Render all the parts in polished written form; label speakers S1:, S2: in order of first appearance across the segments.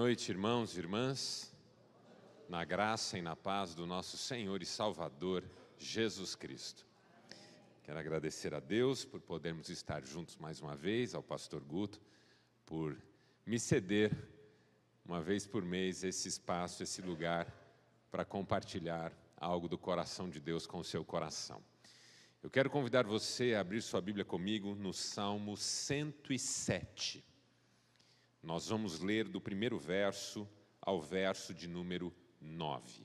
S1: noite, irmãos e irmãs, na graça e na paz do nosso Senhor e Salvador, Jesus Cristo. Quero agradecer a Deus por podermos estar juntos mais uma vez, ao pastor Guto, por me ceder, uma vez por mês, esse espaço, esse lugar, para compartilhar algo do coração de Deus com o seu coração. Eu quero convidar você a abrir sua Bíblia comigo no Salmo 107. Nós vamos ler do primeiro verso ao verso de número 9.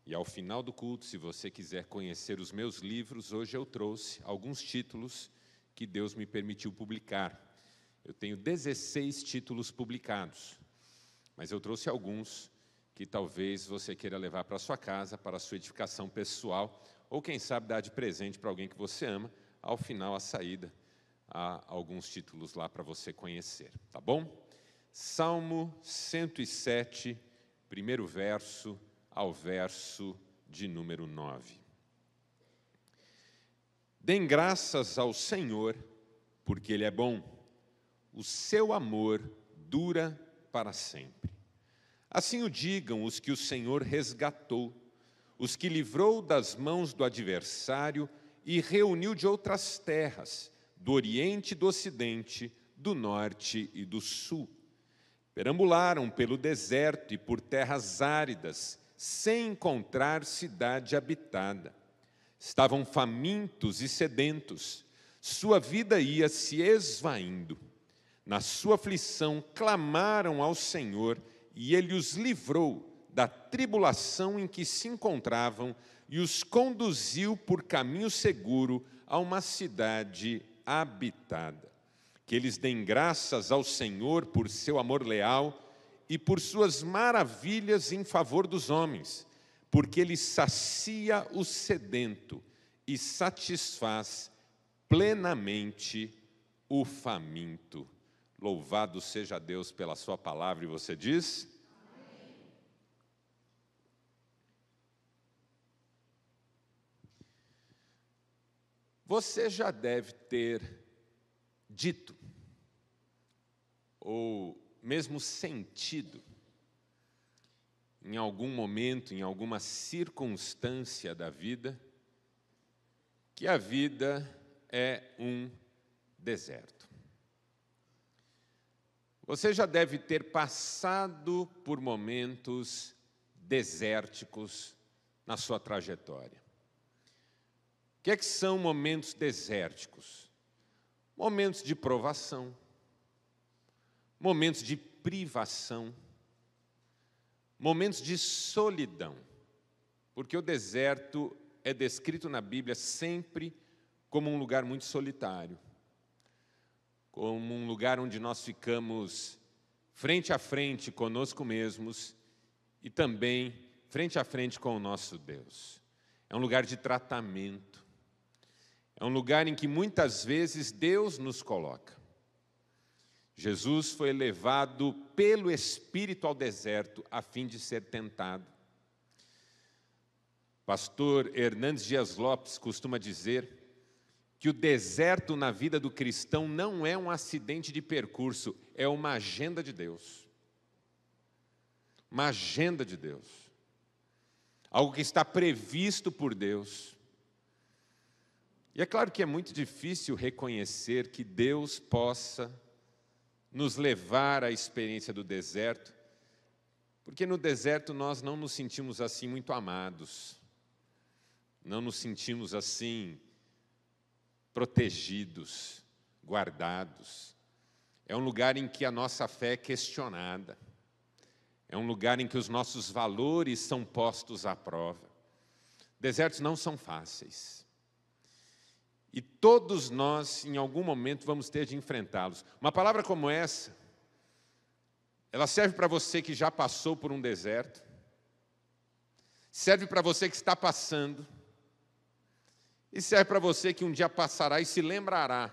S1: E ao final do culto, se você quiser conhecer os meus livros, hoje eu trouxe alguns títulos que Deus me permitiu publicar. Eu tenho 16 títulos publicados, mas eu trouxe alguns que talvez você queira levar para a sua casa, para a sua edificação pessoal, ou quem sabe dar de presente para alguém que você ama, ao final, à saída. Há alguns títulos lá para você conhecer, tá bom? Salmo 107, primeiro verso ao verso de número 9. Dêem graças ao Senhor, porque Ele é bom, o seu amor dura para sempre. Assim o digam os que o Senhor resgatou, os que livrou das mãos do adversário e reuniu de outras terras, do Oriente e do Ocidente, do Norte e do Sul. Perambularam pelo deserto e por terras áridas, sem encontrar cidade habitada. Estavam famintos e sedentos, sua vida ia se esvaindo. Na sua aflição clamaram ao Senhor, e Ele os livrou da tribulação em que se encontravam e os conduziu por caminho seguro a uma cidade habitada. Que eles deem graças ao Senhor por seu amor leal e por suas maravilhas em favor dos homens, porque Ele sacia o sedento e satisfaz plenamente o faminto. Louvado seja Deus pela sua palavra, e você diz? Amém. Você já deve ter dito, ou mesmo sentido, em algum momento, em alguma circunstância da vida, que a vida é um deserto. Você já deve ter passado por momentos desérticos na sua trajetória. O que é que são momentos desérticos? Momentos de provação, momentos de privação, momentos de solidão, porque o deserto é descrito na Bíblia sempre como um lugar muito solitário, como um lugar onde nós ficamos frente a frente conosco mesmos e também frente a frente com o nosso Deus. É um lugar de tratamento, é um lugar em que muitas vezes Deus nos coloca. Jesus foi levado pelo Espírito ao deserto a fim de ser tentado. Pastor Hernandes Dias Lopes costuma dizer que o deserto na vida do cristão não é um acidente de percurso, é uma agenda de Deus. Uma agenda de Deus. Algo que está previsto por Deus. E é claro que é muito difícil reconhecer que Deus possa nos levar à experiência do deserto, porque no deserto nós não nos sentimos assim muito amados, não nos sentimos assim protegidos, guardados. É um lugar em que a nossa fé é questionada, é um lugar em que os nossos valores são postos à prova. Desertos não são fáceis. E todos nós, em algum momento, vamos ter de enfrentá-los. Uma palavra como essa, ela serve para você que já passou por um deserto, serve para você que está passando, e serve para você que um dia passará e se lembrará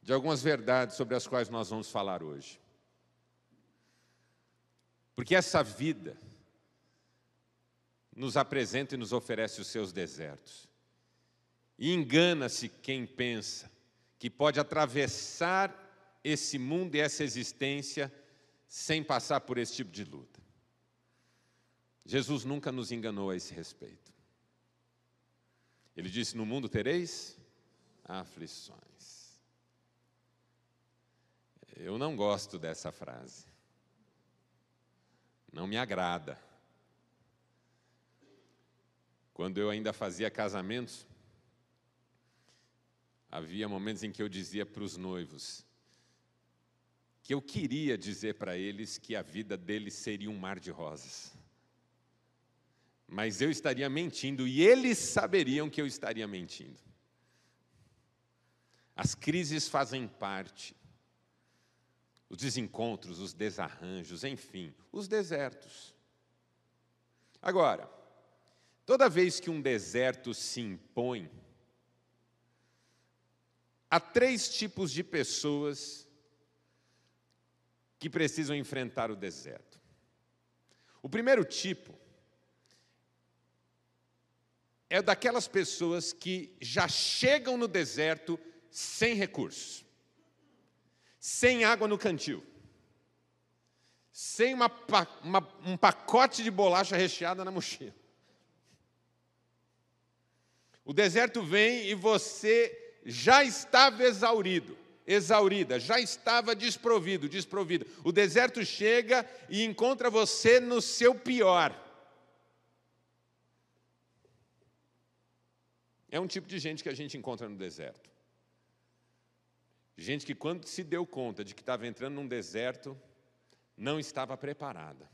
S1: de algumas verdades sobre as quais nós vamos falar hoje. Porque essa vida nos apresenta e nos oferece os seus desertos. E engana-se quem pensa que pode atravessar esse mundo e essa existência sem passar por esse tipo de luta. Jesus nunca nos enganou a esse respeito. Ele disse: no mundo tereis aflições. Eu não gosto dessa frase. Não me agrada. Quando eu ainda fazia casamentos, havia momentos em que eu dizia para os noivos que eu queria dizer para eles que a vida deles seria um mar de rosas. Mas eu estaria mentindo e eles saberiam que eu estaria mentindo. As crises fazem parte. Os desencontros, os desarranjos, enfim, os desertos. Agora, toda vez que um deserto se impõe, há 3 tipos de pessoas que precisam enfrentar o deserto. O primeiro tipo é daquelas pessoas que já chegam no deserto sem recursos, sem água no cantil, sem um pacote de bolacha recheada na mochila. O deserto vem e você já estava exaurida, já estava desprovida. O deserto chega e encontra você no seu pior. É um tipo de gente que a gente encontra no deserto. Gente que, quando se deu conta de que estava entrando num deserto, não estava preparada.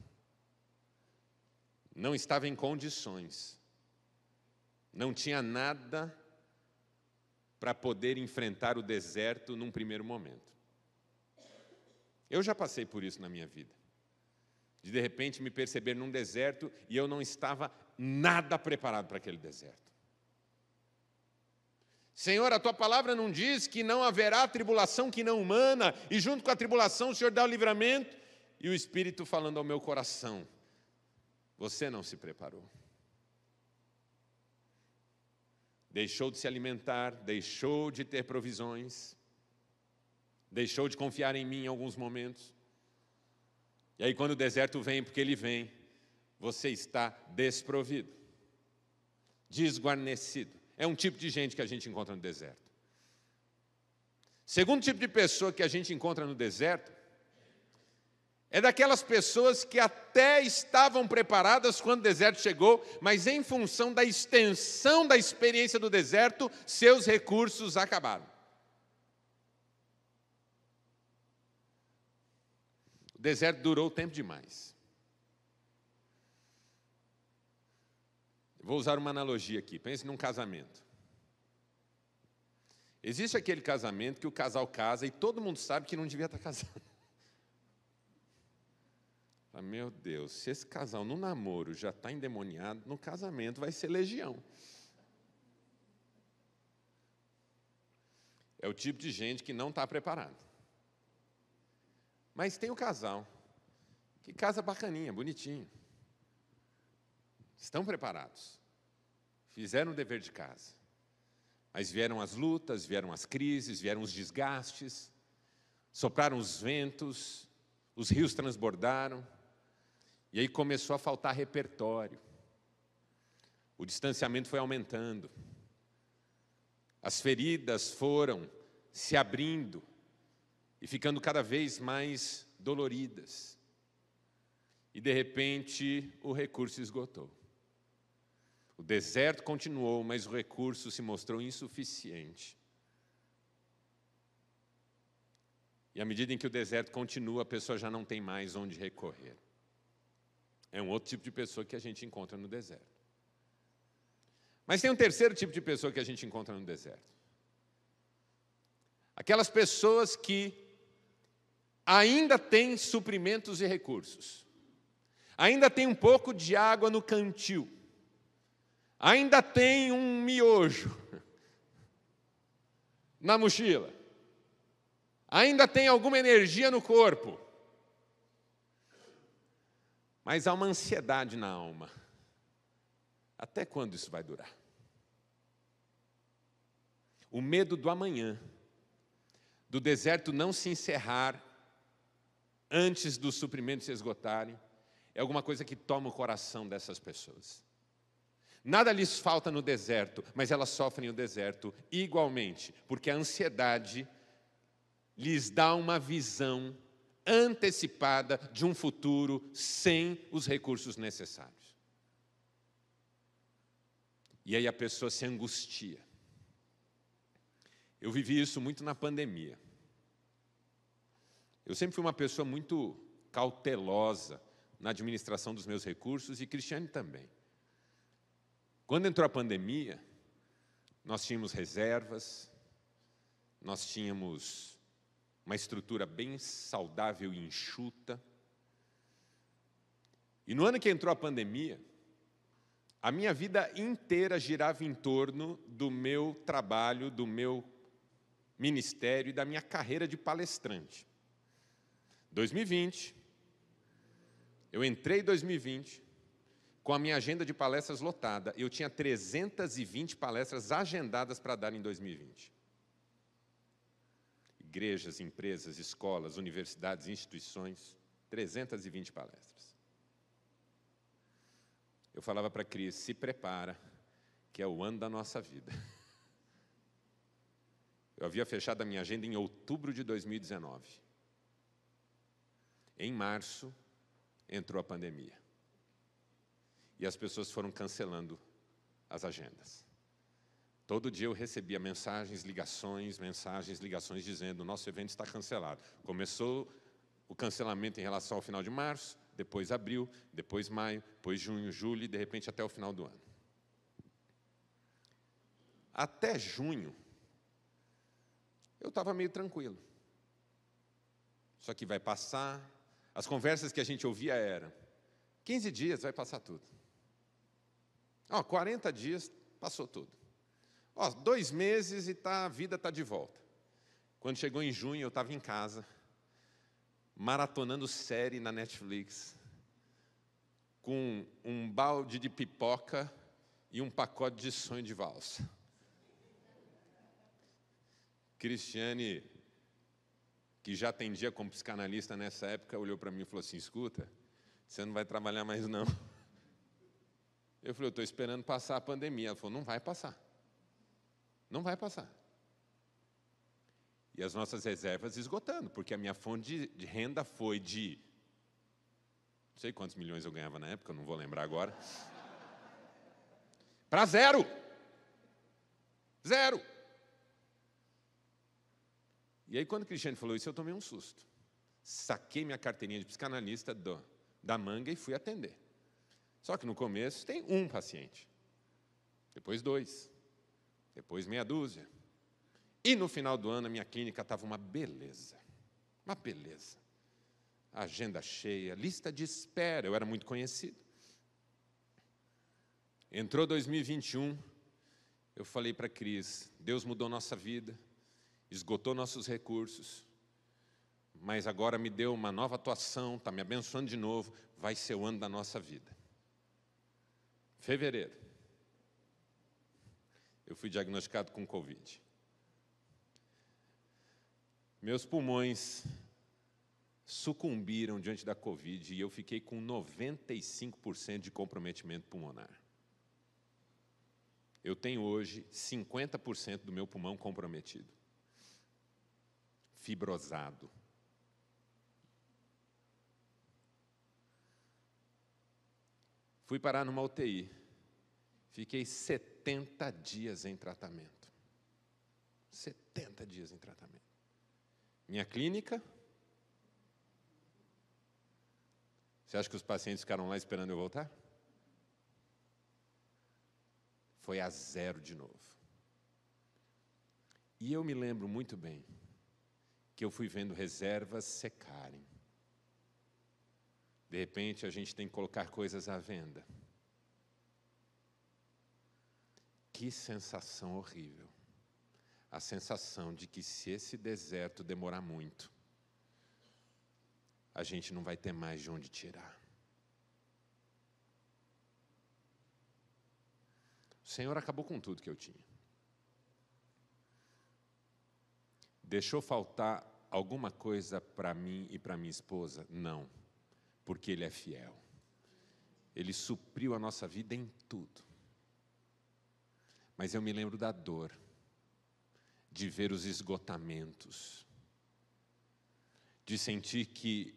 S1: Não estava em condições. Não tinha nada para poder enfrentar o deserto num primeiro momento. Eu já passei por isso na minha vida. De repente me perceber num deserto e eu não estava nada preparado para aquele deserto. Senhor, a tua palavra não diz que não haverá tribulação que não humana, e junto com a tribulação o Senhor dá o livramento, e o Espírito falando ao meu coração: você não se preparou. Deixou de se alimentar, deixou de ter provisões, deixou de confiar em mim em alguns momentos. E aí, quando o deserto vem, porque ele vem, você está desprovido, desguarnecido. É um tipo de gente que a gente encontra no deserto. Segundo tipo de pessoa que a gente encontra no deserto é daquelas pessoas que até estavam preparadas quando o deserto chegou, mas em função da extensão da experiência do deserto, seus recursos acabaram. O deserto durou tempo demais. Vou usar uma analogia aqui. Pense num casamento. Existe aquele casamento que o casal casa e todo mundo sabe que não devia estar casando. Meu Deus, se esse casal no namoro já está endemoniado, no casamento vai ser legião. É o tipo de gente que não está preparado. Mas tem o casal que casa bacaninha, bonitinho. Estão preparados, fizeram o dever de casa, mas vieram as lutas, vieram as crises, vieram os desgastes, sopraram os ventos, os rios transbordaram, e aí começou a faltar repertório. O distanciamento foi aumentando, as feridas foram se abrindo e ficando cada vez mais doloridas, e de repente o recurso esgotou. O deserto continuou, mas o recurso se mostrou insuficiente. E à medida em que o deserto continua, a pessoa já não tem mais onde recorrer. É um outro tipo de pessoa que a gente encontra no deserto. Mas tem um terceiro tipo de pessoa que a gente encontra no deserto. Aquelas pessoas que ainda têm suprimentos e recursos. Ainda tem um pouco de água no cantil. Ainda tem um miojo na mochila. Ainda tem alguma energia no corpo. Mas há uma ansiedade na alma. Até quando isso vai durar? do deserto não se encerrar antes dos suprimentos se esgotarem, é alguma coisa que toma o coração dessas pessoas. Nada lhes falta no deserto, mas elas sofrem o deserto igualmente, porque a ansiedade lhes dá uma visão antecipada de um futuro sem os recursos necessários. E aí a pessoa se angustia. Eu vivi isso muito na pandemia. Eu sempre fui uma pessoa muito cautelosa na administração dos meus recursos, e Cristiane também. Quando entrou a pandemia, nós tínhamos reservas, nós tínhamos uma estrutura bem saudável e enxuta. E no ano que entrou a pandemia, a minha vida inteira girava em torno do meu trabalho, do meu ministério e da minha carreira de palestrante. 2020, eu entrei em 2020 com a minha agenda de palestras lotada. Eu tinha 320 palestras agendadas para dar em 2020. Igrejas, empresas, escolas, universidades, instituições, 320 palestras. Eu falava para a Cris, se prepara, que é o ano da nossa vida. Eu havia fechado a minha agenda em outubro de 2019. Em março, entrou a pandemia. E as pessoas foram cancelando as agendas. Todo dia eu recebia mensagens, ligações, dizendo o nosso evento está cancelado. Começou o cancelamento em relação ao final de março, depois abril, depois maio, depois junho, julho e, de repente, até o final do ano. Até junho, eu estava meio tranquilo. Isso aqui vai passar. As conversas que a gente ouvia eram: 15 dias vai passar tudo. 40 dias, passou tudo. 2 meses e a vida está de volta. Quando chegou em junho, eu estava em casa, maratonando série na Netflix, com um balde de pipoca e um pacote de sonho de valsa. Cristiane, que já atendia como psicanalista nessa época, olhou para mim e falou assim: escuta, você não vai trabalhar mais não. Eu falei: eu estou esperando passar a pandemia. Ela falou: não vai passar. Não vai passar. E as nossas reservas esgotando, porque a minha fonte de renda foi de... não sei quantos milhões eu ganhava na época, não vou lembrar agora. Para zero. Zero. E aí, quando o Cristiane falou isso, eu tomei um susto. Saquei minha carteirinha de psicanalista da manga e fui atender. Só que no começo tem um paciente, depois 2, depois meia dúzia. E no final do ano a minha clínica estava uma beleza. Uma beleza. Agenda cheia, lista de espera, eu era muito conhecido. Entrou 2021, eu falei para a Cris: Deus mudou nossa vida, esgotou nossos recursos, mas agora me deu uma nova atuação, está me abençoando de novo, vai ser o ano da nossa vida. Fevereiro, eu fui diagnosticado com Covid. Meus pulmões sucumbiram diante da Covid e eu fiquei com 95% de comprometimento pulmonar. Eu tenho hoje 50% do meu pulmão comprometido. Fibrosado. Fui parar numa UTI. Fiquei 70 dias em tratamento. 70 dias em tratamento. Minha clínica. Você acha que os pacientes ficaram lá esperando eu voltar? Foi a zero de novo. E eu me lembro muito bem que eu fui vendo reservas secarem. De repente, a gente tem que colocar coisas à venda. Que sensação horrível. A sensação de que se esse deserto demorar muito, a gente não vai ter mais de onde tirar. O Senhor acabou com tudo que eu tinha. deixou faltar alguma coisa para mim e para minha esposa? Não, porque Ele é fiel. Ele supriu a nossa vida em tudo. Mas eu me lembro da dor, de ver os esgotamentos, de sentir que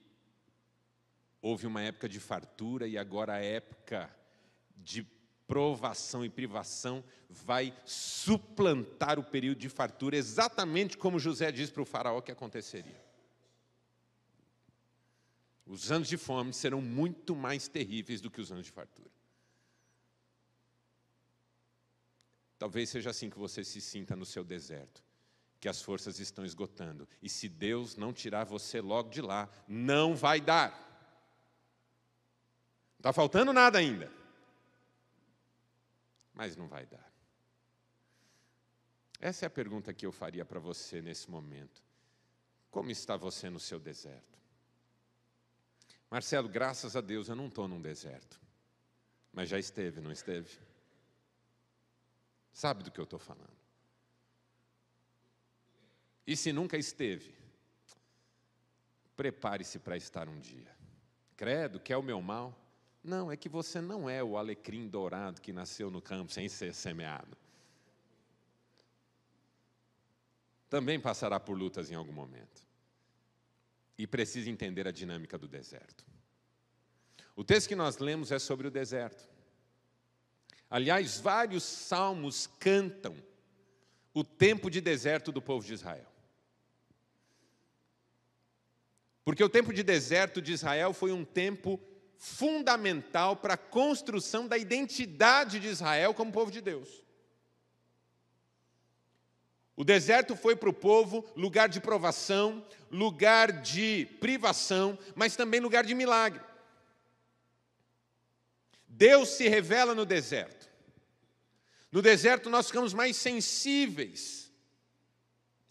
S1: houve uma época de fartura e agora a época de provação e privação vai suplantar o período de fartura, exatamente como José diz para o faraó que aconteceria. Os anos de fome serão muito mais terríveis do que os anos de fartura. Talvez seja assim que você se sinta no seu deserto, que as forças estão esgotando. E se Deus não tirar você logo de lá, não vai dar. Não está faltando nada ainda. Mas não vai dar. Essa é a pergunta que eu faria para você nesse momento. Como está você no seu deserto? Marcelo, graças a Deus eu não estou num deserto. Mas já esteve, não esteve? Sabe do que eu estou falando. E se nunca esteve, prepare-se para estar um dia. Credo, quer o meu mal? Não, é que você não é o alecrim dourado que nasceu no campo sem ser semeado. Também passará por lutas em algum momento. E precisa entender a dinâmica do deserto. O texto que nós lemos é sobre o deserto. Aliás, vários salmos cantam o tempo de deserto do povo de Israel. Porque o tempo de deserto de Israel foi um tempo fundamental para a construção da identidade de Israel como povo de Deus. O deserto foi para o povo lugar de provação, lugar de privação, mas também lugar de milagre. Deus se revela no deserto. No deserto nós ficamos mais sensíveis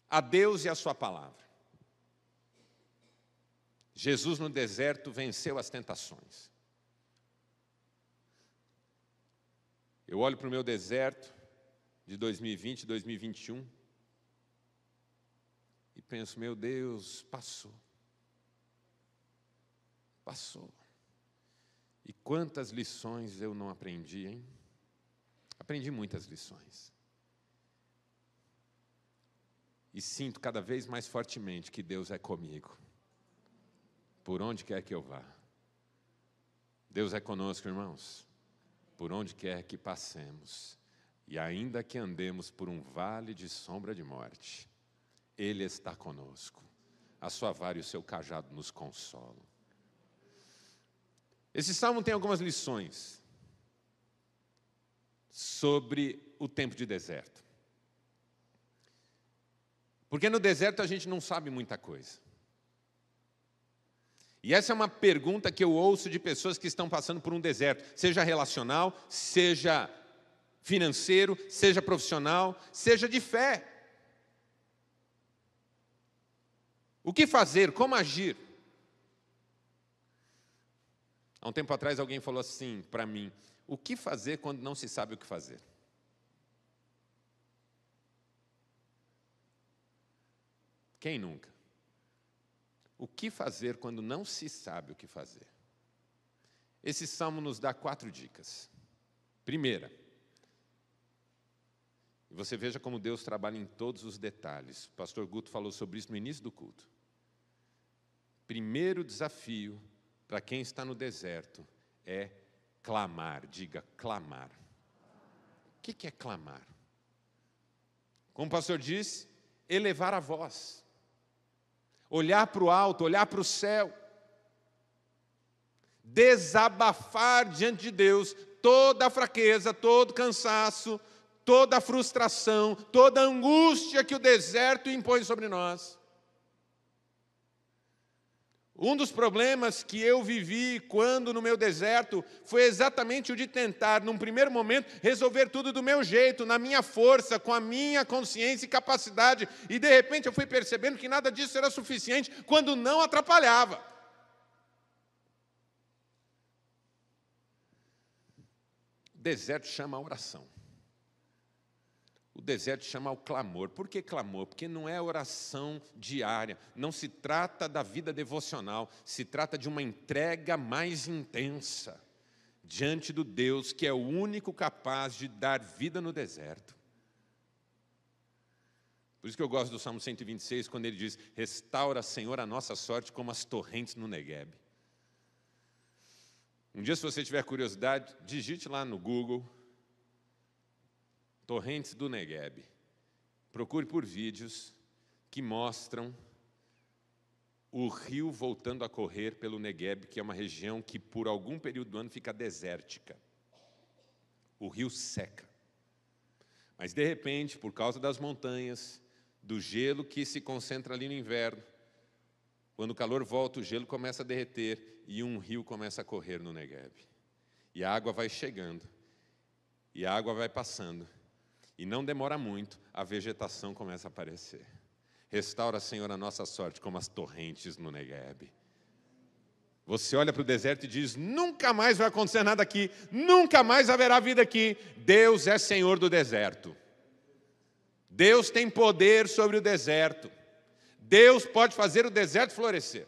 S1: a Deus e a sua palavra. Jesus no deserto venceu as tentações. Eu olho para o meu deserto de 2020, 2021 e penso, meu Deus, passou. Passou. E quantas lições eu não aprendi, hein? Aprendi muitas lições. E sinto cada vez mais fortemente que Deus é comigo. Por onde quer que eu vá. Deus é conosco, irmãos. Por onde quer que passemos. E ainda que andemos por um vale de sombra de morte, Ele está conosco. A sua vara e o seu cajado nos consolam. Esse salmo tem algumas lições sobre o tempo de deserto. Porque no deserto a gente não sabe muita coisa. E essa é uma pergunta que eu ouço de pessoas que estão passando por um deserto, seja relacional, seja financeiro, seja profissional, seja de fé. O que fazer? Como agir? Há um tempo atrás alguém falou assim para mim, o que fazer quando não se sabe o que fazer? Quem nunca? O que fazer quando não se sabe o que fazer? Esse salmo nos dá 4 dicas. Primeira, você veja como Deus trabalha em todos os detalhes. O pastor Guto falou sobre isso no início do culto. Primeiro desafio para quem está no deserto é clamar. Diga, clamar. O que é clamar? Como o pastor disse, elevar a voz. Olhar para o alto, olhar para o céu. Desabafar diante de Deus toda a fraqueza, todo o cansaço, toda a frustração, toda a angústia que o deserto impõe sobre nós. Um dos problemas que eu vivi quando no meu deserto foi exatamente o de tentar, num primeiro momento, resolver tudo do meu jeito, na minha força, com a minha consciência e capacidade. E de repente eu fui percebendo que nada disso era suficiente, quando não atrapalhava. O deserto chama a oração. O deserto chama ao clamor. Por que clamor? Porque não é oração diária, não se trata da vida devocional, se trata de uma entrega mais intensa diante do Deus que é o único capaz de dar vida no deserto. Por isso que eu gosto do Salmo 126, quando ele diz: restaura, Senhor, a nossa sorte como as torrentes no Negueb. Um dia, se você tiver curiosidade, digite lá no Google, torrentes do Negueb. Procure por vídeos que mostram o rio voltando a correr pelo Negueb, que é uma região que por algum período do ano fica desértica. O rio seca. Mas de repente, por causa das montanhas, do gelo que se concentra ali no inverno, quando o calor volta, o gelo começa a derreter e um rio começa a correr no Negueb. E a água vai chegando, e a água vai passando, e não demora muito, a vegetação começa a aparecer. Restaura, Senhor, a nossa sorte como as torrentes no Negueb. Você olha para o deserto e diz: nunca mais vai acontecer nada aqui, nunca mais haverá vida aqui. Deus é Senhor do deserto. Deus tem poder sobre o deserto. Deus pode fazer o deserto florescer.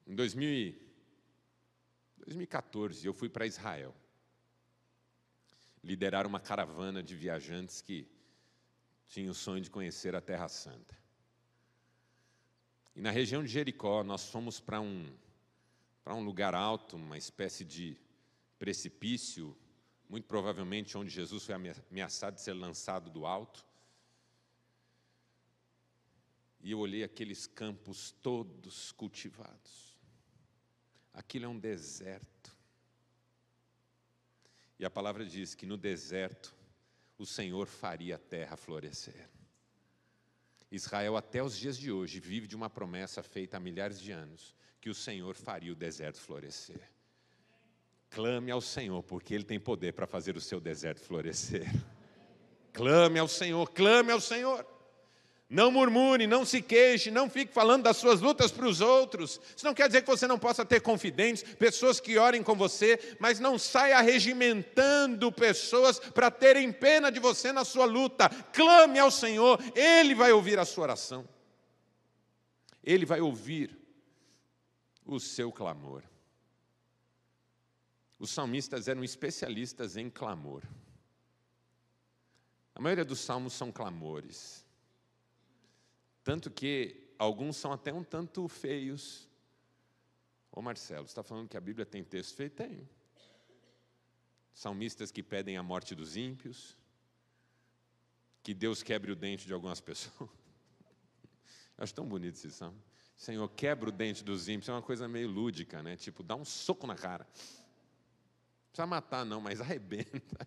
S1: Em 2014, eu fui para Israel liderar uma caravana de viajantes que tinham o sonho de conhecer a Terra Santa. E na região de Jericó, nós fomos para um lugar alto, uma espécie de precipício, muito provavelmente onde Jesus foi ameaçado de ser lançado do alto. E eu olhei aqueles campos todos cultivados. Aquilo é um deserto. E a palavra diz que no deserto o Senhor faria a terra florescer. Israel, até os dias de hoje, vive de uma promessa feita há milhares de anos, que o Senhor faria o deserto florescer. Clame ao Senhor, porque Ele tem poder para fazer o seu deserto florescer. Clame ao Senhor, clame ao Senhor. Não murmure, não se queixe, não fique falando das suas lutas para os outros. Isso não quer dizer que você não possa ter confidentes, pessoas que orem com você, mas não saia regimentando pessoas para terem pena de você na sua luta. Clame ao Senhor, Ele vai ouvir a sua oração. Ele vai ouvir o seu clamor. Os salmistas eram especialistas em clamor. A maioria dos salmos são clamores. Tanto que alguns são até um tanto feios. Ô Marcelo, você está falando que a Bíblia tem texto feio? Tem. Salmistas que pedem a morte dos ímpios, que Deus quebre o dente de algumas pessoas. Eu acho tão bonito esse salmo. Senhor, quebra o dente dos ímpios, é uma coisa meio lúdica, né? Tipo, dá um soco na cara. Não precisa matar não, mas arrebenta.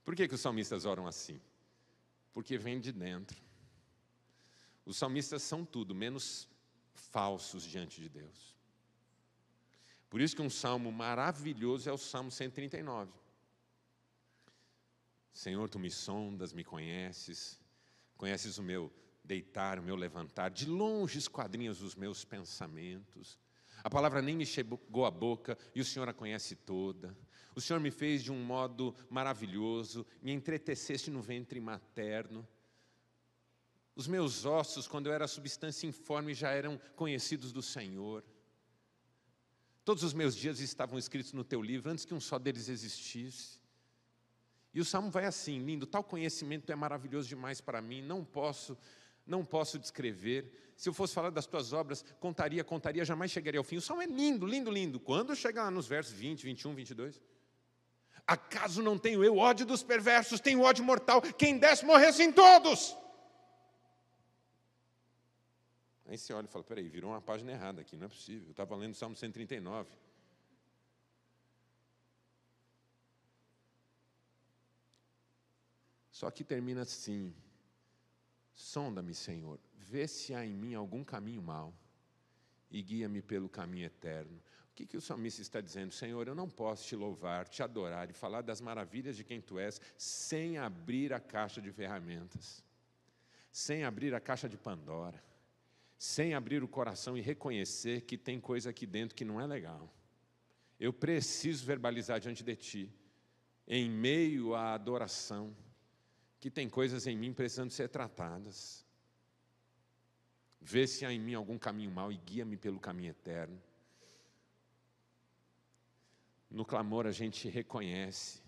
S1: Por que os salmistas oram assim? Porque vem de dentro. Os salmistas são tudo, menos falsos diante de Deus. Por isso que um salmo maravilhoso é o Salmo 139. Senhor, Tu me sondas, me conheces, conheces o meu deitar, o meu levantar, de longe esquadrinhas os meus pensamentos. A palavra nem me chegou à boca e o Senhor a conhece toda. O Senhor me fez de um modo maravilhoso, me entreteceste no ventre materno. Os meus ossos, quando eu era substância informe, já eram conhecidos do Senhor. Todos os meus dias estavam escritos no Teu livro, antes que um só deles existisse. E o Salmo vai assim, lindo, tal conhecimento é maravilhoso demais para mim, não posso descrever. Se eu fosse falar das Tuas obras, contaria, jamais chegaria ao fim. O Salmo é lindo, lindo, lindo. Quando chega lá nos versos 20, 21, 22... Acaso não tenho eu ódio dos perversos, tenho ódio mortal, quem desse morressem todos. Aí você olha e fala, peraí, virou uma página errada aqui, não é possível. Eu estava lendo o Salmo 139. Só que termina assim, sonda-me, Senhor, vê se há em mim algum caminho mau e guia-me pelo caminho eterno. O que o salmista está dizendo? Senhor, eu não posso Te louvar, Te adorar e falar das maravilhas de quem Tu és sem abrir a caixa de ferramentas, sem abrir a caixa de Pandora, sem abrir o coração e reconhecer que tem coisa aqui dentro que não é legal. Eu preciso verbalizar diante de Ti em meio à adoração, que tem coisas em mim precisando ser tratadas. Vê se há em mim algum caminho mau e guia-me pelo caminho eterno. No clamor a gente reconhece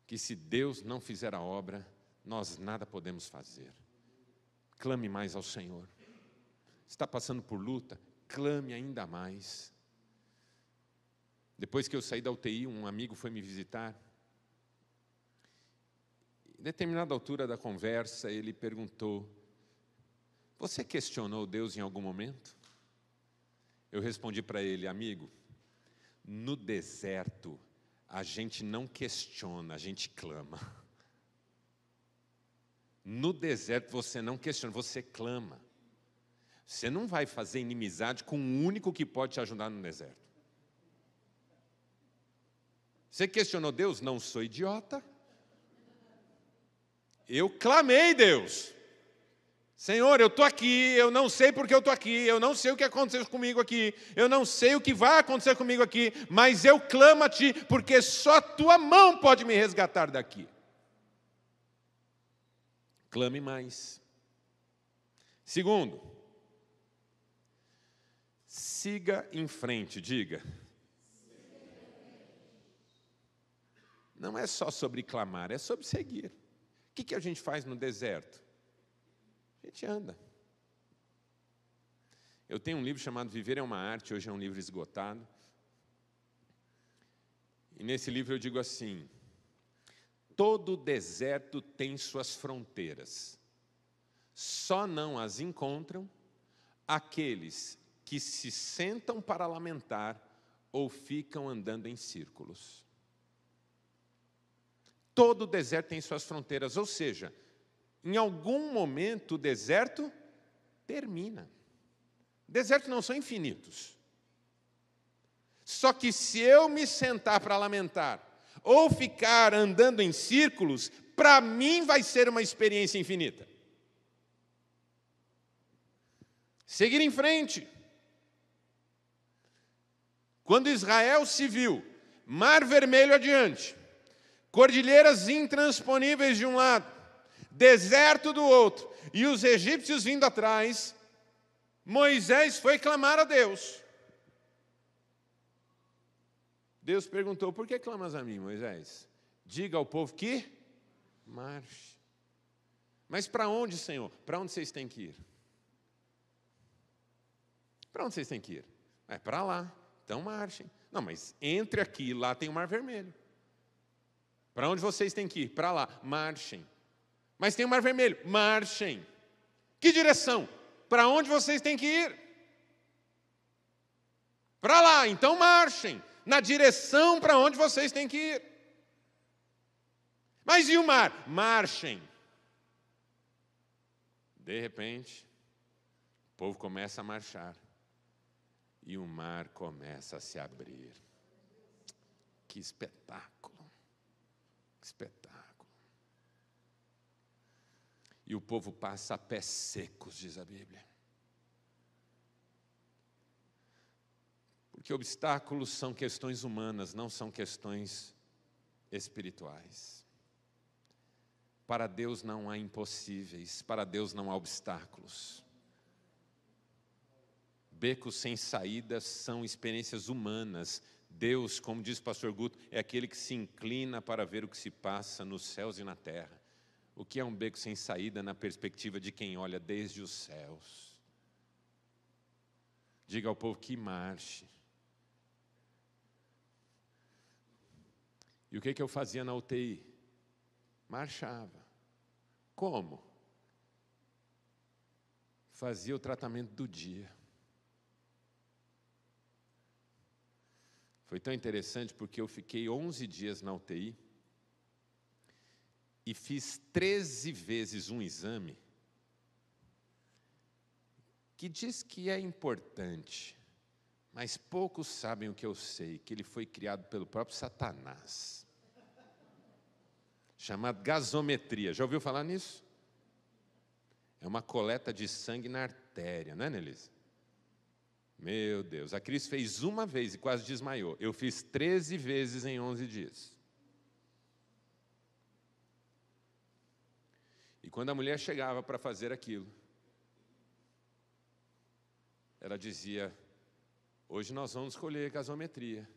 S1: que se Deus não fizer a obra, nós nada podemos fazer. Clame mais ao Senhor. Está passando por luta? Clame ainda mais. Depois que eu saí da UTI, um amigo foi me visitar. Em determinada altura da conversa, ele perguntou: você questionou Deus em algum momento? Eu respondi para ele: amigo, no deserto, a gente não questiona, a gente clama. No deserto você não questiona, você clama. Você não vai fazer inimizade com o único que pode te ajudar no deserto. Você questionou Deus? Não sou idiota. Eu clamei, Deus. Senhor, eu estou aqui, eu não sei porque eu estou aqui, eu não sei o que aconteceu comigo aqui, eu não sei o que vai acontecer comigo aqui, mas eu clamo a Ti, porque só a Tua mão pode me resgatar daqui. Clame mais. Segundo, siga em frente, diga. Não é só sobre clamar, é sobre seguir. O que a gente faz no deserto? A gente anda. Eu tenho um livro chamado Viver é uma Arte, hoje é um livro esgotado. E nesse livro eu digo assim: todo deserto tem suas fronteiras, só não as encontram aqueles que se sentam para lamentar ou ficam andando em círculos. Todo deserto tem suas fronteiras, ou seja, em algum momento o deserto termina. Desertos não são infinitos. Só que se eu me sentar para lamentar, ou ficar andando em círculos, para mim vai ser uma experiência infinita. Seguir em frente. Quando Israel se viu, Mar Vermelho adiante, cordilheiras intransponíveis de um lado, deserto do outro, e os egípcios vindo atrás, Moisés foi clamar a Deus. Deus perguntou: por que clamas a mim, Moisés? Diga ao povo que marche. Mas para onde, Senhor? Para onde vocês têm que ir? Para onde vocês têm que ir? É para lá, então marchem. Não, mas entre aqui e lá tem o Mar Vermelho. Para onde vocês têm que ir? Para lá, marchem. Mas tem o Mar Vermelho, marchem. Que direção? Para onde vocês têm que ir? Para lá, então marchem. Na direção para onde vocês têm que ir. Mas e o mar? Marchem. De repente, o povo começa a marchar. E o mar começa a se abrir. Que espetáculo. Que espetáculo. E o povo passa a pés secos, diz a Bíblia. Porque obstáculos são questões humanas, não são questões espirituais. Para Deus não há impossíveis, para Deus não há obstáculos. Becos sem saídas são experiências humanas. Deus, como diz o pastor Guto, é aquele que se inclina para ver o que se passa nos céus e na terra. O que é um beco sem saída na perspectiva de quem olha desde os céus? Diga ao povo que marche. E o que eu fazia na UTI? Marchava. Como? Fazia o tratamento do dia. Foi tão interessante porque eu fiquei 11 dias na UTI e fiz 13 vezes um exame que diz que é importante, mas poucos sabem o que eu sei, que ele foi criado pelo próprio Satanás, chamado gasometria. Já ouviu falar nisso? É uma coleta de sangue na artéria, não é, Nelise? Meu Deus, a Cris fez uma vez e quase desmaiou. Eu fiz 13 vezes em 11 dias. E quando a mulher chegava para fazer aquilo, ela dizia: hoje nós vamos escolher gasometria.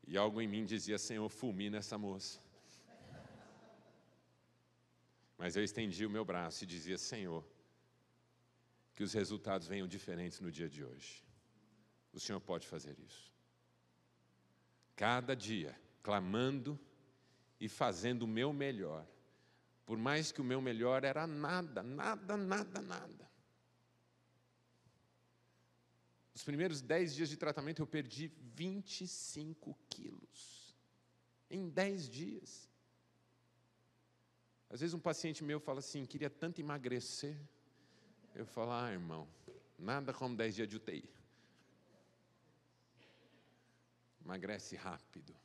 S1: E algo em mim dizia: Senhor, fulmina essa moça. Mas eu estendi o meu braço e dizia: Senhor, que os resultados venham diferentes no dia de hoje. O Senhor pode fazer isso. Cada dia, clamando e fazendo o meu melhor. Por mais que o meu melhor era nada. Os primeiros 10 dias de tratamento eu perdi 25 quilos. Em 10 dias. Às vezes um paciente meu fala assim: queria tanto emagrecer. Eu falo: irmão, nada como 10 dias de UTI. Emagrece rápido.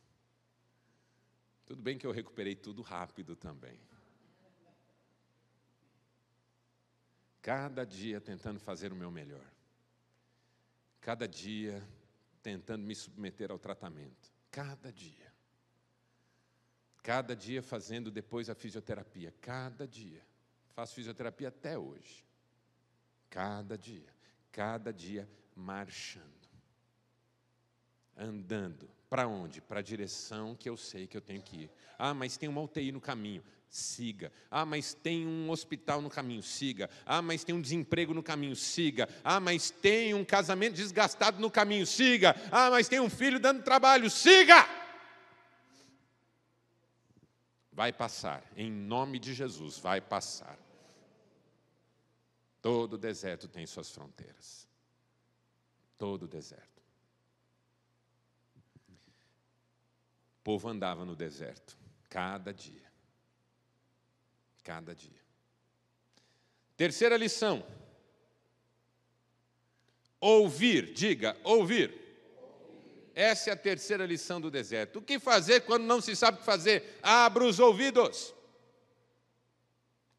S1: Tudo bem que eu recuperei tudo rápido também. Cada dia tentando fazer o meu melhor. Cada dia tentando me submeter ao tratamento. Cada dia. Cada dia fazendo depois a fisioterapia. Cada dia. Faço fisioterapia até hoje. Cada dia marchando. Andando. Para onde? Para a direção que eu sei que eu tenho que ir. Mas tem uma UTI no caminho. Siga. Mas tem um hospital no caminho. Siga. Mas tem um desemprego no caminho. Siga. Mas tem um casamento desgastado no caminho. Siga. Mas tem um filho dando trabalho. Siga! Vai passar. Em nome de Jesus, vai passar. Todo deserto tem suas fronteiras. Todo deserto. O povo andava no deserto, cada dia. Cada dia. Terceira lição. Ouvir, diga, ouvir. Essa é a terceira lição do deserto. O que fazer quando não se sabe o que fazer? Abra os ouvidos.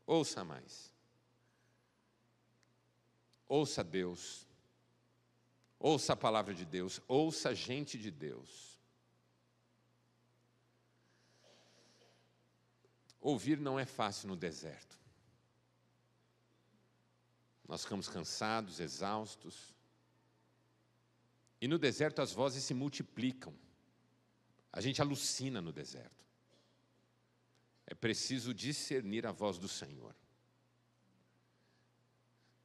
S1: Ouça mais. Ouça Deus. Ouça a palavra de Deus. Ouça a gente de Deus. Ouvir não é fácil no deserto. Nós ficamos cansados, exaustos. E no deserto as vozes se multiplicam. A gente alucina no deserto. É preciso discernir a voz do Senhor.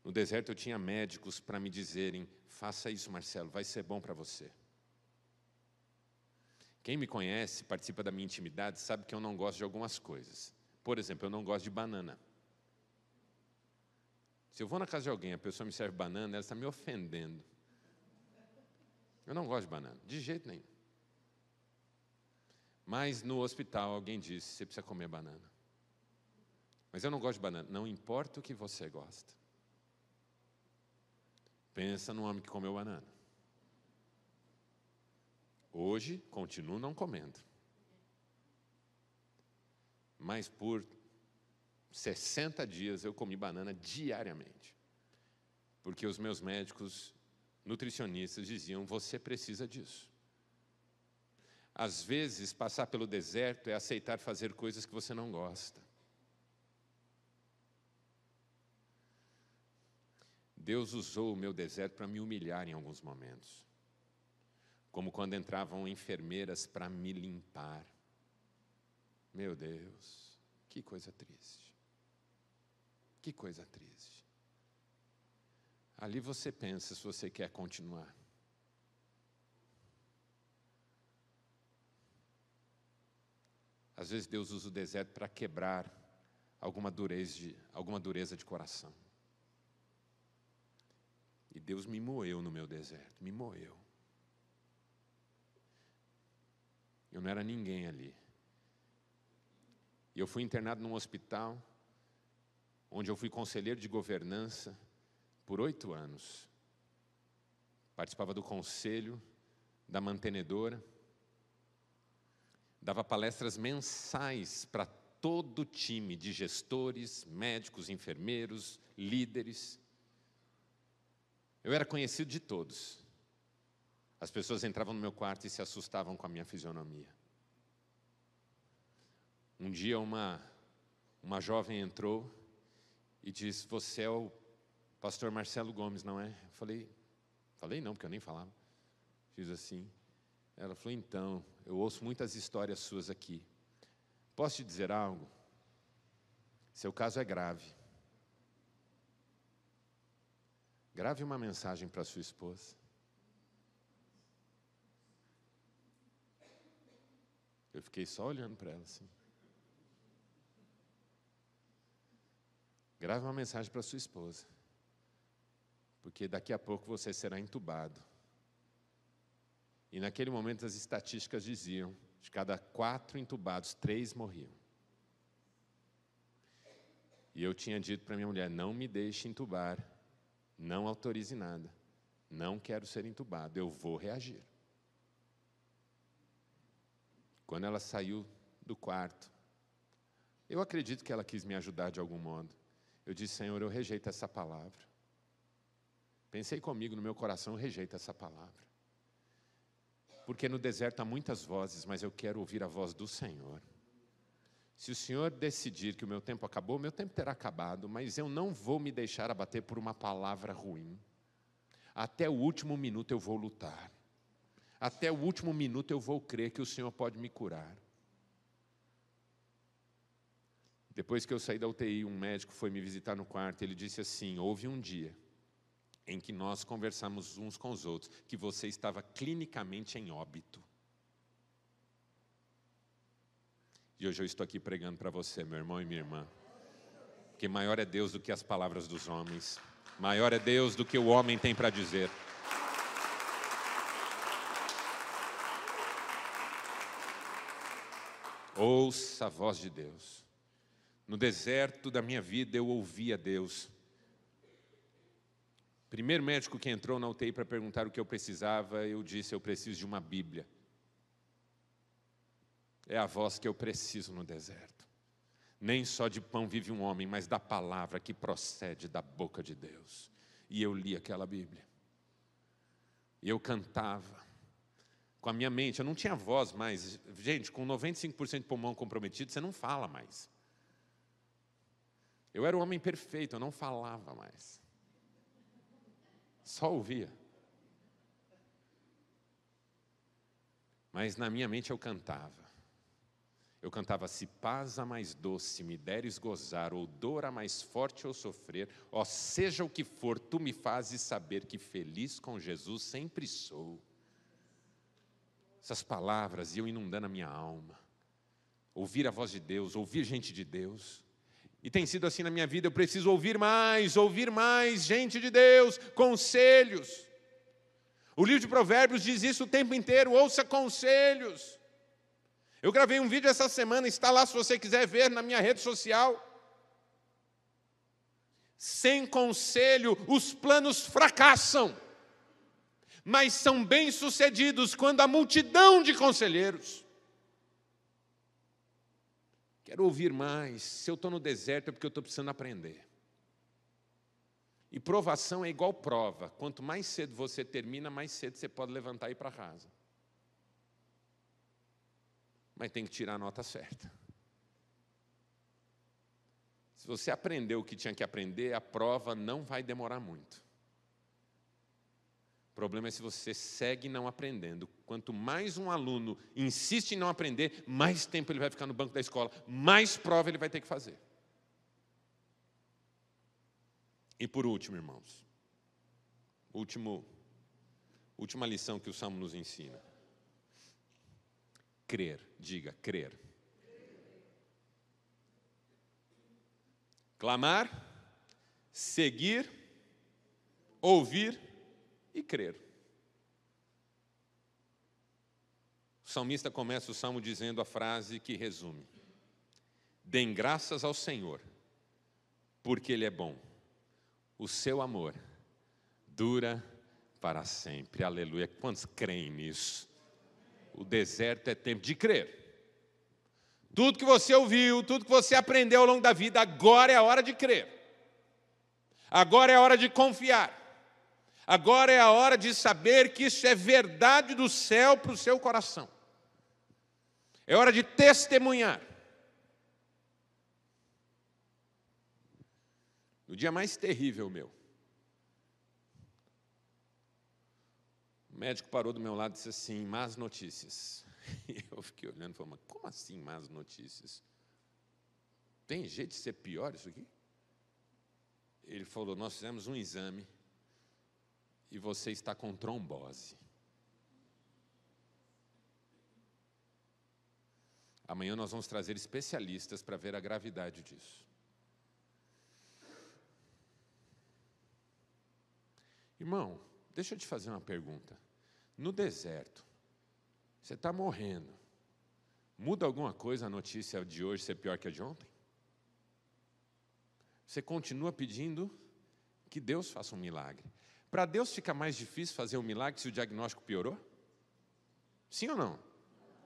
S1: No deserto eu tinha médicos para me dizerem: faça isso, Marcelo, vai ser bom para você. Quem me conhece, participa da minha intimidade, sabe que eu não gosto de algumas coisas. Por exemplo, eu não gosto de banana. Se eu vou na casa de alguém, a pessoa me serve banana, ela está me ofendendo. Eu não gosto de banana, de jeito nenhum. Mas no hospital alguém disse: você precisa comer banana. Mas eu não gosto de banana. Não importa o que você gosta. Pensa no homem que comeu banana. Hoje, continuo não comendo. Mas por 60 dias eu comi banana diariamente. Porque os meus médicos nutricionistas diziam: você precisa disso. Às vezes, passar pelo deserto é aceitar fazer coisas que você não gosta. Deus usou o meu deserto para me humilhar em alguns momentos. Como quando entravam enfermeiras para me limpar. Meu Deus, que coisa triste. Que coisa triste. Ali você pensa se você quer continuar. Às vezes Deus usa o deserto para quebrar alguma dureza de coração. E Deus me moeu no meu deserto, me moeu. Eu não era ninguém ali. E eu fui internado num hospital, onde eu fui conselheiro de governança por 8 anos. Participava do conselho da mantenedora. Dava palestras mensais para todo o time de gestores, médicos, enfermeiros, líderes. Eu era conhecido de todos. As pessoas entravam no meu quarto e se assustavam com a minha fisionomia. Um dia uma uma jovem entrou e disse: você é o pastor Marcelo Gomes, não é? Eu falei não, porque eu nem falava. Fiz assim. Ela falou: então, eu ouço muitas histórias suas aqui. Posso te dizer algo? Seu caso é grave. Grave uma mensagem para sua esposa. Eu fiquei só olhando para ela assim. Grave uma mensagem para sua esposa. Porque daqui a pouco você será entubado. E naquele momento as estatísticas diziam: de cada 4 entubados, 3 morriam. E eu tinha dito para minha mulher: não me deixe entubar, não autorize nada, não quero ser entubado, eu vou reagir. Quando ela saiu do quarto, eu acredito que ela quis me ajudar de algum modo. Eu disse: Senhor, eu rejeito essa palavra. Pensei comigo no meu coração: eu rejeito essa palavra. Porque no deserto há muitas vozes, mas eu quero ouvir a voz do Senhor. Se o Senhor decidir que o meu tempo acabou, meu tempo terá acabado, mas eu não vou me deixar abater por uma palavra ruim. Até o último minuto eu vou lutar. Até o último minuto eu vou crer que o Senhor pode me curar. Depois que eu saí da UTI, um médico foi me visitar no quarto, ele disse assim: houve um dia em que nós conversamos uns com os outros, que você estava clinicamente em óbito. E hoje eu estou aqui pregando para você, meu irmão e minha irmã, que maior é Deus do que as palavras dos homens, maior é Deus do que o homem tem para dizer. Ouça a voz de Deus. No deserto da minha vida eu ouvi a Deus. Primeiro médico que entrou na UTI para perguntar o que eu precisava, eu disse: eu preciso de uma Bíblia. É a voz que eu preciso no deserto. Nem só de pão vive um homem, mas da palavra que procede da boca de Deus. E eu li aquela Bíblia. E eu cantava com a minha mente. Eu não tinha voz mais. Gente, com 95% de pulmão comprometido, você não fala mais. Eu era um homem perfeito, eu não falava mais. Só ouvia. Mas na minha mente eu cantava. Eu cantava: se paz a mais doce me deres gozar, ou dor a mais forte eu sofrer, ó seja o que for, tu me fazes saber que feliz com Jesus sempre sou. Essas palavras iam inundando a minha alma. Ouvir a voz de Deus, ouvir gente de Deus. E tem sido assim na minha vida. Eu preciso ouvir mais gente de Deus, conselhos. O livro de Provérbios diz isso o tempo inteiro: ouça conselhos. Eu gravei um vídeo essa semana, está lá se você quiser ver na minha rede social. Sem conselho, os planos fracassam, mas são bem-sucedidos quando há multidão de conselheiros. Quero ouvir mais. Se eu estou no deserto é porque eu estou precisando aprender. E provação é igual prova. Quanto mais cedo você termina, mais cedo você pode levantar e ir para casa. Mas tem que tirar a nota certa. Se você aprendeu o que tinha que aprender, a prova não vai demorar muito. O problema é se você segue não aprendendo. Quanto mais um aluno insiste em não aprender, mais tempo ele vai ficar no banco da escola, mais prova ele vai ter que fazer. E por último, irmãos, última lição que o Salmo nos ensina. Crer, diga, crer. Clamar, seguir, ouvir e crer. O salmista começa o salmo dizendo a frase que resume: deem graças ao Senhor, porque Ele é bom. O seu amor dura para sempre. Aleluia. Quantos creem nisso? O deserto é tempo de crer. Tudo que você ouviu, tudo que você aprendeu ao longo da vida, agora é a hora de crer. Agora é a hora de confiar. Agora é a hora de saber que isso é verdade do céu para o seu coração. É hora de testemunhar. O dia mais terrível meu. O médico parou do meu lado e disse assim, más notícias. E eu fiquei olhando e falei, mas como assim más notícias? Tem jeito de ser pior isso aqui? Ele falou, nós fizemos um exame e você está com trombose. Amanhã nós vamos trazer especialistas para ver a gravidade disso. Irmão, deixa eu te fazer uma pergunta. No deserto, você está morrendo. Muda alguma coisa a notícia de hoje ser pior que a de ontem? Você continua pedindo que Deus faça um milagre. Para Deus fica mais difícil fazer um milagre se o diagnóstico piorou? Sim ou não?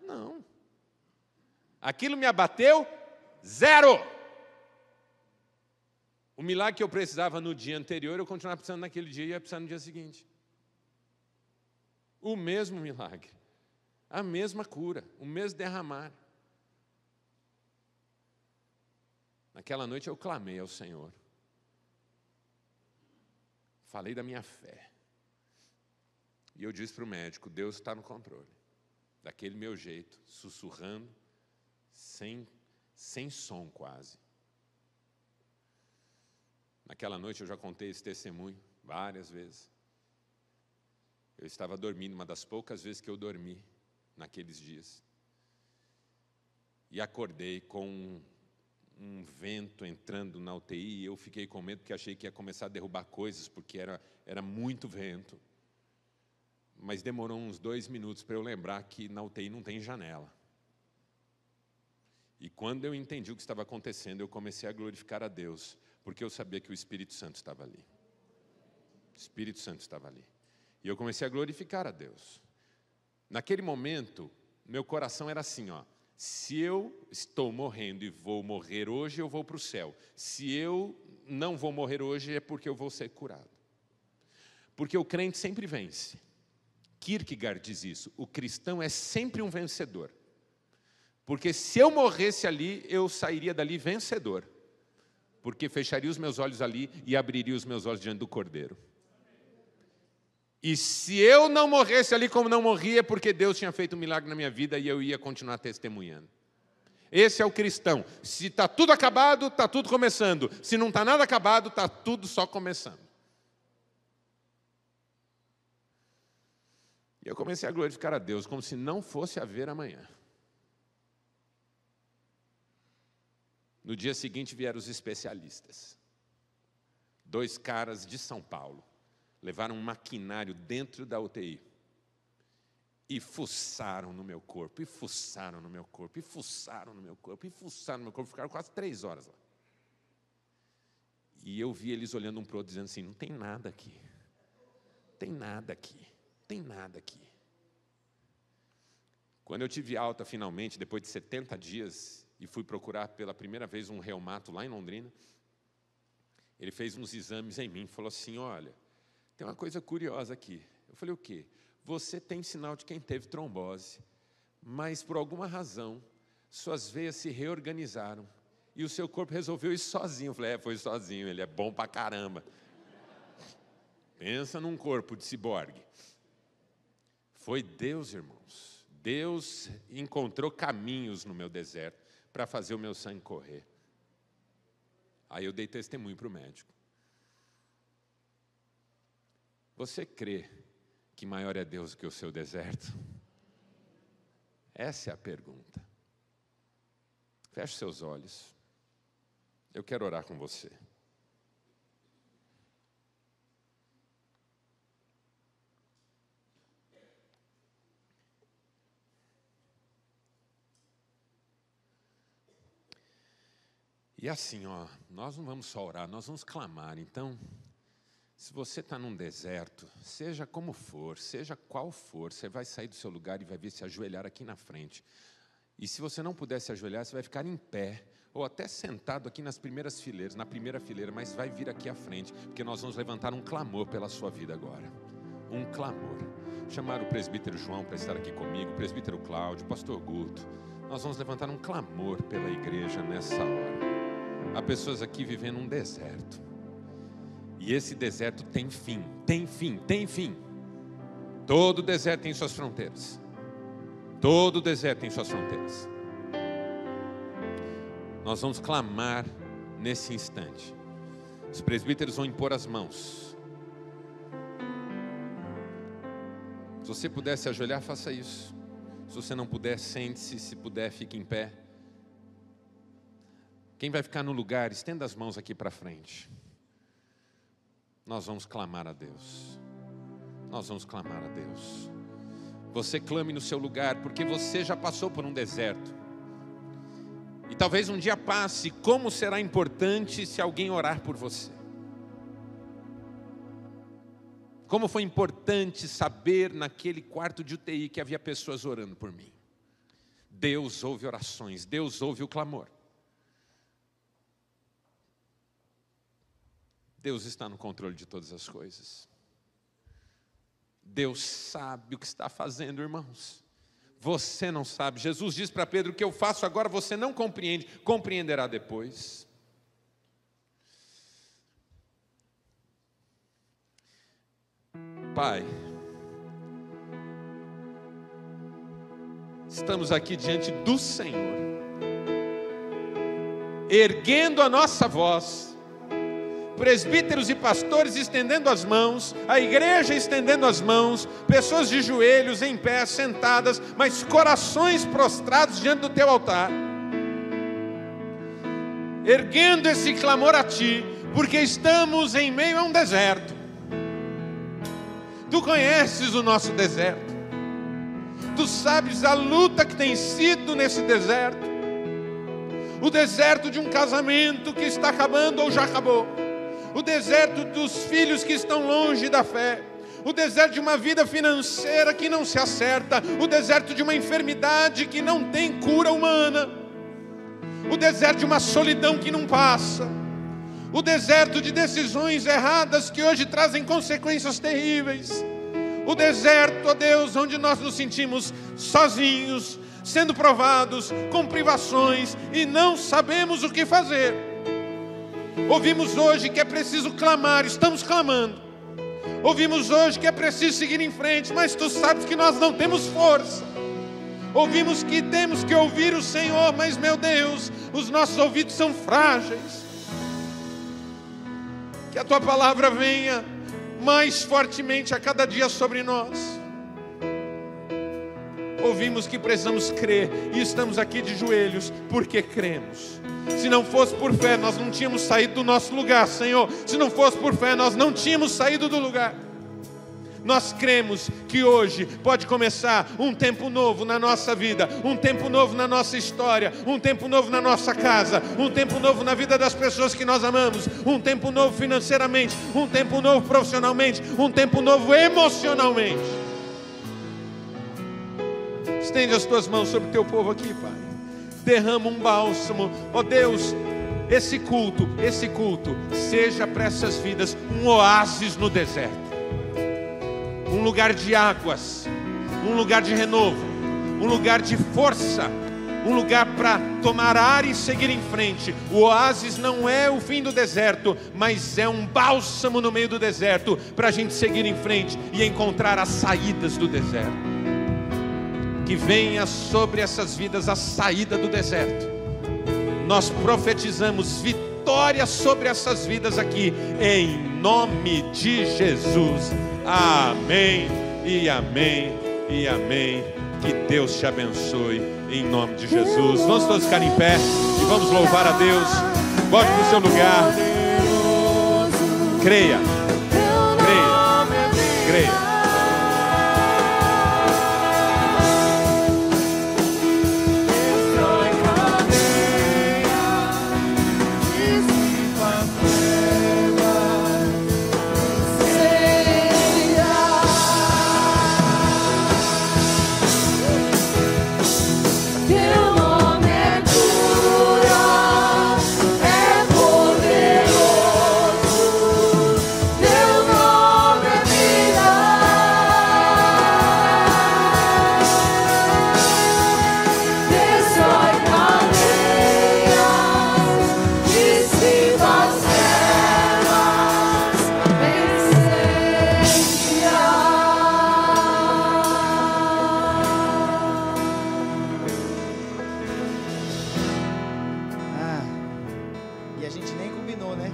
S1: Não. Aquilo me abateu, 0. O milagre que eu precisava no dia anterior, eu continuava precisando naquele dia e ia precisar no dia seguinte. O mesmo milagre, a mesma cura, o mesmo derramar. Naquela noite eu clamei ao Senhor. Falei da minha fé. E eu disse para o médico, Deus está no controle. Daquele meu jeito, sussurrando, sem som quase. Naquela noite eu já contei esse testemunho várias vezes. Eu estava dormindo, uma das poucas vezes que eu dormi naqueles dias. E acordei com um vento entrando na UTI, e eu fiquei com medo porque achei que ia começar a derrubar coisas, porque era muito vento. Mas demorou uns 2 minutos para eu lembrar que na UTI não tem janela. E quando eu entendi o que estava acontecendo, eu comecei a glorificar a Deus, porque eu sabia que o Espírito Santo estava ali. O Espírito Santo estava ali. E eu comecei a glorificar a Deus. Naquele momento, meu coração era assim, ó. Se eu estou morrendo e vou morrer hoje, eu vou para o céu. Se eu não vou morrer hoje, é porque eu vou ser curado. Porque o crente sempre vence. Kierkegaard diz isso. O cristão é sempre um vencedor. Porque se eu morresse ali, eu sairia dali vencedor. Porque fecharia os meus olhos ali e abriria os meus olhos diante do Cordeiro. E se eu não morresse ali como não morri, é porque Deus tinha feito um milagre na minha vida e eu ia continuar testemunhando. Esse é o cristão. Se está tudo acabado, está tudo começando. Se não está nada acabado, está tudo só começando. E eu comecei a glorificar a Deus como se não fosse haver amanhã. No dia seguinte vieram os especialistas. 2 caras de São Paulo. Levaram um maquinário dentro da UTI. E fuçaram no meu corpo, e fuçaram no meu corpo, e fuçaram no meu corpo, e fuçaram no meu corpo. Ficaram quase 3 horas lá. E eu vi eles olhando um para o outro, dizendo assim, não tem nada aqui. Tem nada aqui. Tem nada aqui. Quando eu tive alta finalmente, depois de 70 dias, e fui procurar pela primeira vez um reumato lá em Londrina, ele fez uns exames em mim, falou assim, olha, tem uma coisa curiosa aqui. Eu falei, o quê? Você tem sinal de quem teve trombose, mas por alguma razão, suas veias se reorganizaram e o seu corpo resolveu ir sozinho. Eu falei, foi sozinho, ele é bom pra caramba. Pensa num corpo de ciborgue. Foi Deus, irmãos. Deus encontrou caminhos no meu deserto para fazer o meu sangue correr. Aí eu dei testemunho para o médico. Você crê que maior é Deus do que o seu deserto? Essa é a pergunta. Feche seus olhos. Eu quero orar com você. E assim, ó, nós não vamos só orar, nós vamos clamar. Então, se você está num deserto, seja como for, seja qual for, você vai sair do seu lugar e vai vir se ajoelhar aqui na frente. E se você não puder se ajoelhar, você vai ficar em pé, ou até sentado aqui nas primeiras fileiras, na primeira fileira, mas vai vir aqui à frente, porque nós vamos levantar um clamor pela sua vida agora. Um clamor. Chamar o presbítero João para estar aqui comigo, o presbítero Cláudio, o pastor Guto. Nós vamos levantar um clamor pela igreja nessa hora. Há pessoas aqui vivendo um deserto. E esse deserto tem fim, tem fim, tem fim. Todo deserto tem suas fronteiras. Todo deserto tem suas fronteiras. Nós vamos clamar nesse instante. Os presbíteros vão impor as mãos. Se você puder se ajoelhar, faça isso. Se você não puder, sente-se. Se puder, fique em pé. Quem vai ficar no lugar, estenda as mãos aqui para frente. Nós vamos clamar a Deus. Nós vamos clamar a Deus. Você clame no seu lugar, porque você já passou por um deserto. E talvez um dia passe. Como será importante se alguém orar por você? Como foi importante saber naquele quarto de UTI que havia pessoas orando por mim. Deus ouve orações, Deus ouve o clamor. Deus está no controle de todas as coisas. Deus sabe o que está fazendo, irmãos. Você não sabe. Jesus diz para Pedro: o que eu faço agora você não compreende, compreenderá depois. Pai, estamos aqui diante do Senhor, erguendo a nossa voz, presbíteros e pastores estendendo as mãos, a igreja estendendo as mãos, pessoas de joelhos, em pé, sentadas, mas corações prostrados diante do teu altar, erguendo esse clamor a ti, porque estamos em meio a um deserto. Tu conheces o nosso deserto, tu sabes a luta que tem sido nesse deserto, o deserto de um casamento que está acabando ou já acabou, o deserto dos filhos que estão longe da fé, o deserto de uma vida financeira que não se acerta, o deserto de uma enfermidade que não tem cura humana, o deserto de uma solidão que não passa, o deserto de decisões erradas que hoje trazem consequências terríveis, o deserto, ó Deus, onde nós nos sentimos sozinhos, sendo provados, com privações e não sabemos o que fazer. Ouvimos hoje que é preciso clamar, estamos clamando. Ouvimos hoje que é preciso seguir em frente, mas tu sabes que nós não temos força. Ouvimos que temos que ouvir o Senhor, mas meu Deus, os nossos ouvidos são frágeis. Que a tua palavra venha mais fortemente a cada dia sobre nós. Ouvimos que precisamos crer e estamos aqui de joelhos porque cremos. Se não fosse por fé, nós não tínhamos saído do nosso lugar, Senhor. Se não fosse por fé, nós não tínhamos saído do lugar. Nós cremos que hoje pode começar um tempo novo na nossa vida, um tempo novo na nossa história, um tempo novo na nossa casa, um tempo novo na vida das pessoas que nós amamos, um tempo novo financeiramente, um tempo novo profissionalmente, um tempo novo emocionalmente. Estende as tuas mãos sobre o teu povo aqui, Pai. Derrama um bálsamo, ó Deus. Esse culto seja para essas vidas um oásis no deserto. Um lugar de águas, um lugar de renovo, um lugar de força, um lugar para tomar ar e seguir em frente. O oásis não é o fim do deserto, mas é um bálsamo no meio do deserto, para a gente seguir em frente e encontrar as saídas do deserto. Que venha sobre essas vidas a saída do deserto. Nós profetizamos vitória sobre essas vidas aqui, em nome de Jesus. Amém, e amém, e amém. Que Deus te abençoe, em nome de Jesus. Vamos todos ficar em pé e vamos louvar a Deus. Volte para o seu lugar. Creia, creia, creia.
S2: Teu nome é vida. E a gente nem combinou, né?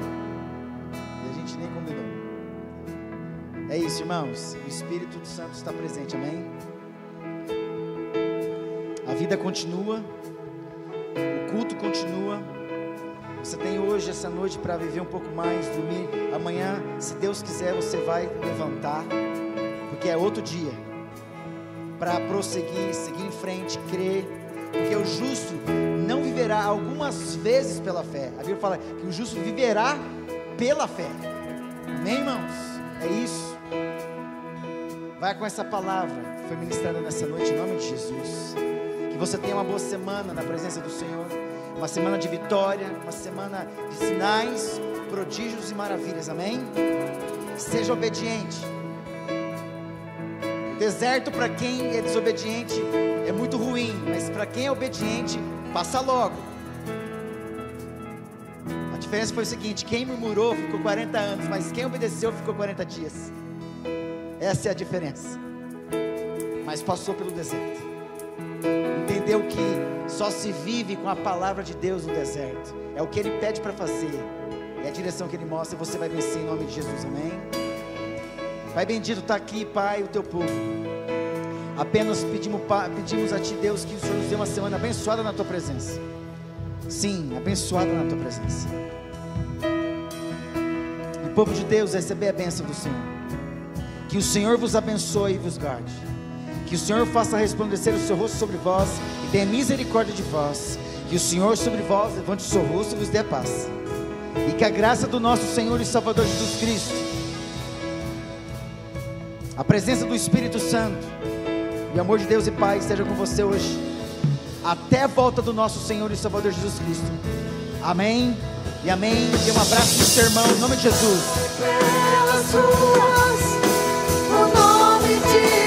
S2: É isso, irmãos. O Espírito Santo está presente, amém? A vida continua, o culto continua. Você tem hoje, essa noite, para viver um pouco mais, dormir. Amanhã, se Deus quiser, você vai levantar, porque é outro dia, para prosseguir, seguir em frente, crer, porque o justo não viverá algumas vezes pela fé. A Bíblia fala que o justo viverá pela fé. Amém, irmãos? É isso. Vai com essa palavra que foi ministrada nessa noite, em nome de Jesus. Que você tenha uma boa semana na presença do Senhor, uma semana de vitória, uma semana de sinais, prodígios e maravilhas, amém? Seja obediente. O deserto para quem é desobediente é muito ruim, mas para quem é obediente, passa logo. A diferença foi o seguinte: quem murmurou ficou 40 anos, mas quem obedeceu ficou 40 dias. Essa é a diferença. Mas passou pelo deserto, entendeu que só se vive com a palavra de Deus no deserto. É o que Ele pede para fazer, é a direção que Ele mostra, e você vai vencer em nome de Jesus, amém? Pai bendito, está aqui, Pai, o Teu povo. Apenas pedimos a Ti, Deus, que o Senhor nos dê uma semana abençoada na Tua presença. Sim, abençoada na Tua presença. E o povo de Deus receber a bênção do Senhor. Que o Senhor vos abençoe e vos guarde. Que o Senhor faça resplandecer o seu rosto sobre vós e tenha misericórdia de vós. Que o Senhor sobre vós levante o seu rosto e vos dê a paz. E que a graça do nosso Senhor e Salvador Jesus Cristo, a presença do Espírito Santo e o amor de Deus e Pai esteja com você hoje, até a volta do nosso Senhor e Salvador Jesus Cristo. Amém e amém. Dê um abraço no seu irmão, em nome de Jesus.
S3: Pelas ruas, no nome de